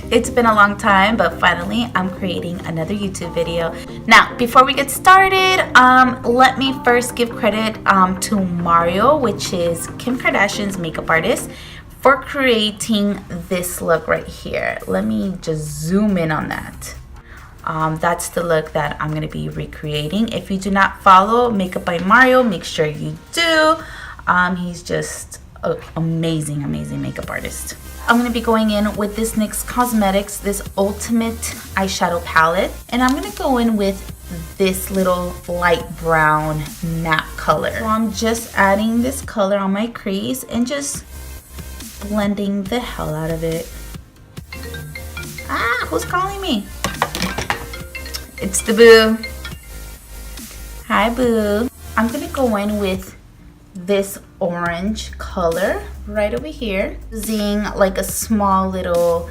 It's been a long time, but finally I'm creating another YouTube video. Now, before we get started, let me first give credit to Mario, which is Kim Kardashian's makeup artist, for creating this look right here. Let me just zoom in on that. That's the look that I'm going to be recreating. If you do not follow Makeup by Mario, make sure you do. He's just an amazing makeup artist. I'm going to be going in with this NYX Cosmetics, this Ultimate Eyeshadow Palette. And I'm going to go in with this little light brown matte color. So I'm just adding this color on my crease and just blending the hell out of it. Ah, who's calling me? It's the boo. Hi, boo. I'm gonna go in with this orange color right over here, using like a small little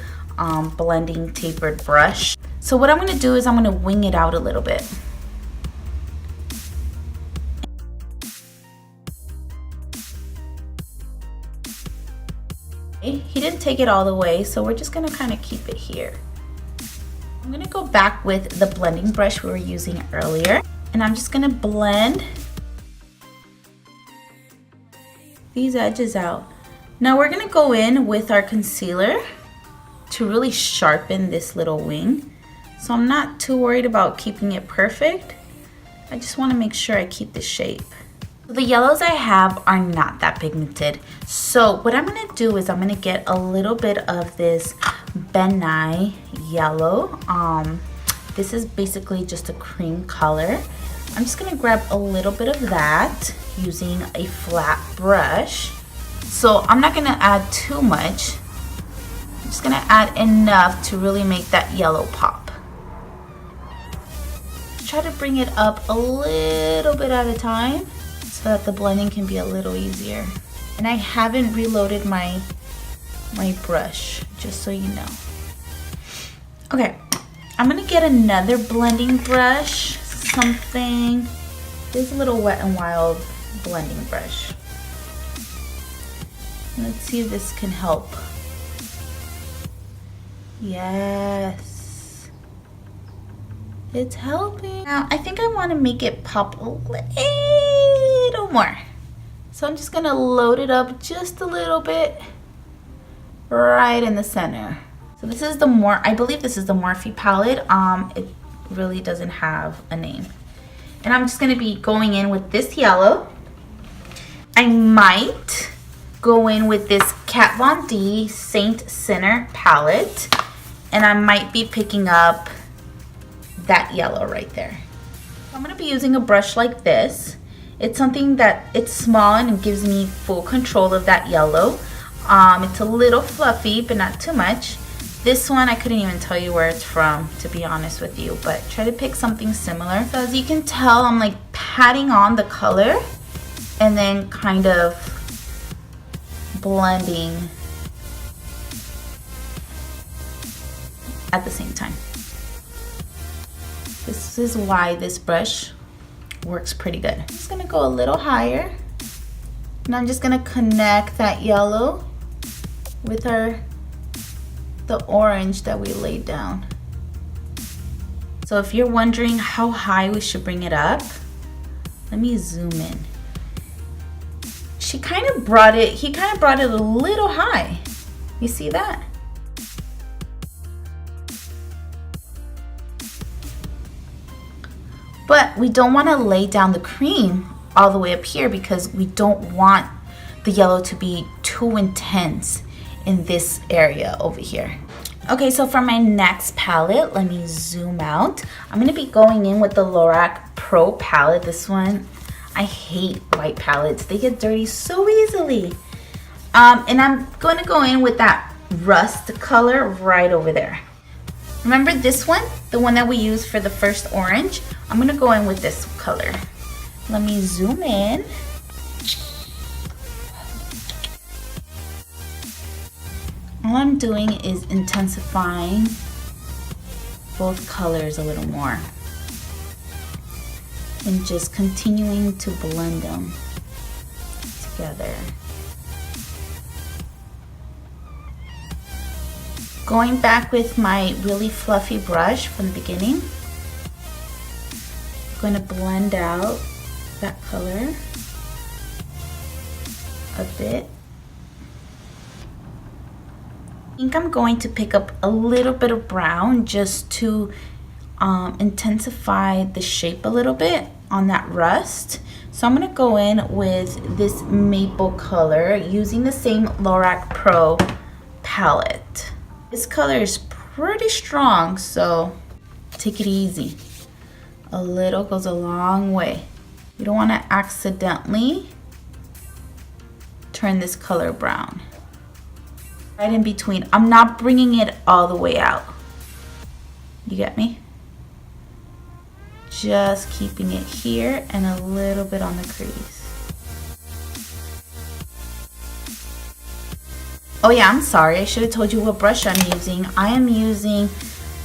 blending tapered brush. So what I'm gonna do is I'm gonna wing it out a little bit. He didn't take it all the way, so we're just gonna kind of keep it here. I'm gonna go back with the blending brush we were using earlier, and I'm just gonna blend these edges out. Now we're gonna go in with our concealer to really sharpen this little wing. So I'm not too worried about keeping it perfect. I just wanna make sure I keep the shape. The yellows I have are not that pigmented. So what I'm gonna do is I'm gonna get a little bit of this Ben Nye yellow. This is basically just a cream color. I'm just gonna grab a little bit of that using a flat brush. So I'm not gonna add too much. I'm just gonna add enough to really make that yellow pop. Try to bring it up a little bit at a time so that the blending can be a little easier. And I haven't reloaded my brush, just so you know. Okay, I'm gonna get another blending brush, something. This little Wet n Wild blending brush. Let's see if this can help. Yes, it's helping. Now I think I want to make it pop a little more. So I'm just gonna load it up just a little bit right in the center. So this is I believe this is the Morphe palette. It really doesn't have a name. And I'm just gonna be going in with this yellow. I might go in with this Kat Von D Saint Sinner palette. And I might be picking up that yellow right there. I'm gonna be using a brush like this. It's something that it's small and it gives me full control of that yellow. It's a little fluffy, but not too much. This one, I couldn't even tell you where it's from, to be honest with you, but try to pick something similar. So as you can tell, I'm like patting on the color and then kind of blending at the same time. This is why this brush works pretty good. I'm just gonna go a little higher, and I'm just gonna connect that yellow with the orange that we laid down. So if you're wondering how high we should bring it up, let me zoom in. He kind of brought it a little high. You see that? But we don't want to lay down the cream all the way up here because we don't want the yellow to be too intense in this area over here. Okay, so for my next palette, let me zoom out. I'm gonna be going in with the Lorac Pro palette. This one, I hate white palettes. They get dirty so easily. And I'm gonna go in with that rust color right over there. Remember this one? The one that we used for the first orange? I'm gonna go in with this color. Let me zoom in. All I'm doing is intensifying both colors a little more and just continuing to blend them together. Going back with my really fluffy brush from the beginning, I'm going to blend out that color a bit. I think I'm going to pick up a little bit of brown just to intensify the shape a little bit on that rust. So I'm going to go in with this maple color using the same Lorac Pro palette. This color is pretty strong, so take it easy. A little goes a long way. You don't want to accidentally turn this color brown. Right in between. I'm not bringing it all the way out. You get me? Just keeping it here and a little bit on the crease. Oh yeah, I'm sorry. I should have told you what brush I'm using. I am using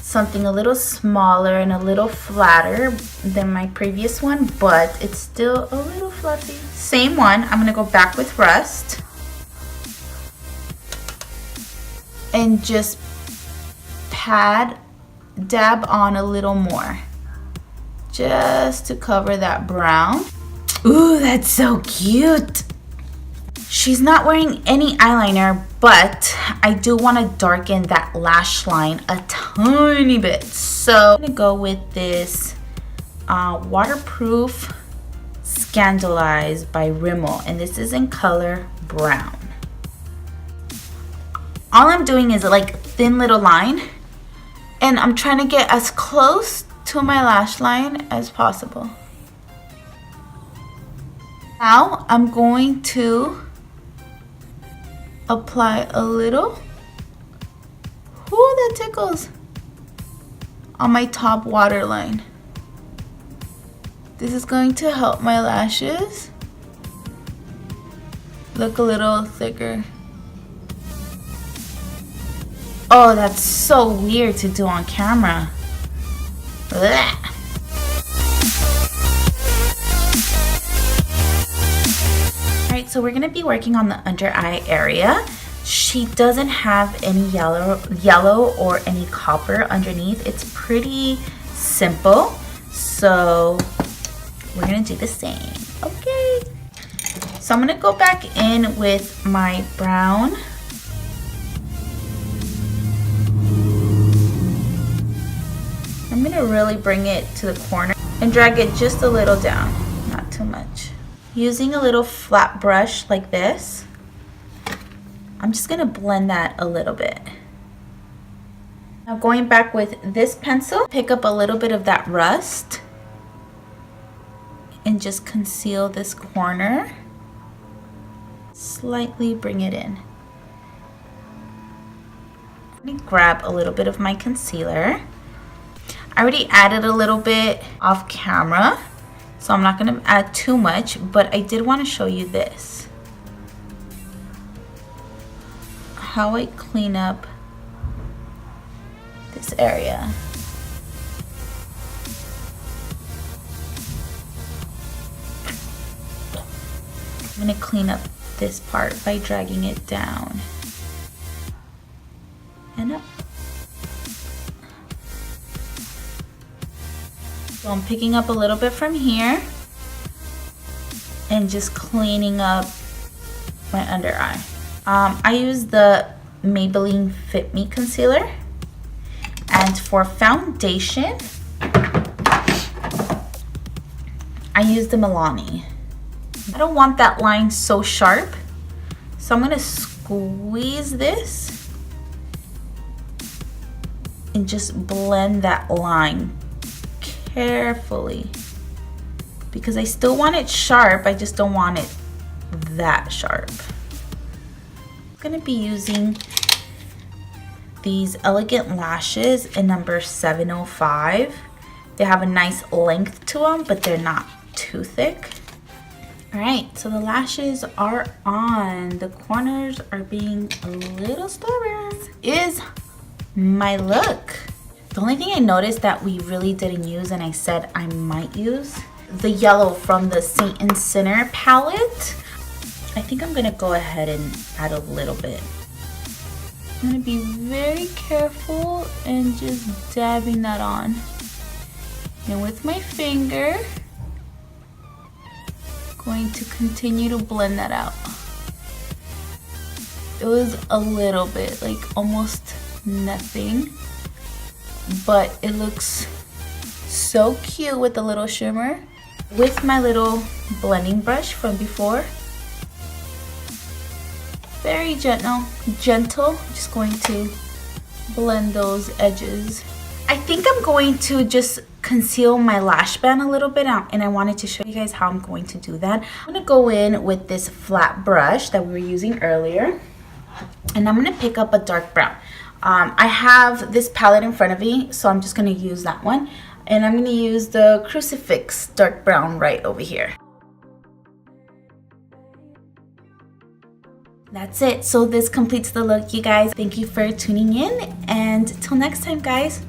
something a little smaller and a little flatter than my previous one, but it's still a little fluffy. Same one. I'm going to go back with rust and just dab on a little more just to cover that brown. Ooh, that's so cute. She's not wearing any eyeliner, but I do want to darken that lash line a tiny bit. So I'm going to go with this Waterproof Scandalize by Rimmel, and this is in color brown. All I'm doing is like thin little line, and I'm trying to get as close to my lash line as possible. Now I'm going to apply a little, ooh, that tickles, on my top waterline. This is going to help my lashes look a little thicker. Oh, that's so weird to do on camera. Blech. Alright, so we're going to be working on the under eye area. She doesn't have any yellow or any copper underneath. It's pretty simple. So we're going to do the same. Okay. So I'm going to go back in with my brown. I'm going to really bring it to the corner and drag it just a little down, not too much. Using a little flat brush like this, I'm just going to blend that a little bit. Now going back with this pencil, pick up a little bit of that rust and just conceal this corner. Slightly bring it in. Let me grab a little bit of my concealer. I already added a little bit off camera, so I'm not going to add too much, but I did want to show you this. How I clean up this area. I'm going to clean up this part by dragging it down and up. So I'm picking up a little bit from here and just cleaning up my under eye. I use the Maybelline Fit Me concealer, and for foundation I use the Milani. I don't want that line so sharp, so I'm going to squeeze this and just blend that line carefully, because I still want it sharp, I just don't want it that sharp. I'm going to be using these Elegant Lashes in number 705. They have a nice length to them, but they're not too thick. Alright, so the lashes are on. The corners are being a little stubborn. Is my look. The only thing I noticed that we really didn't use, and I said I might use, the yellow from the Saint and Sinner palette. I think I'm going to go ahead and add a little bit. I'm gonna be very careful and just dabbing that on. And with my finger, going to continue to blend that out. It was a little bit, like almost nothing, but it looks so cute with the little shimmer. With my little blending brush from before, very gentle, just going to blend those edges. I think I'm going to just conceal my lash band a little bit, and I wanted to show you guys how I'm going to do that. I'm gonna go in with this flat brush that we were using earlier, and I'm gonna pick up a dark brown. I have this palette in front of me, so I'm just gonna use that one. And I'm gonna use the Crucifix dark brown right over here. That's it. So this completes the look, you guys. Thank you for tuning in, and till next time, guys.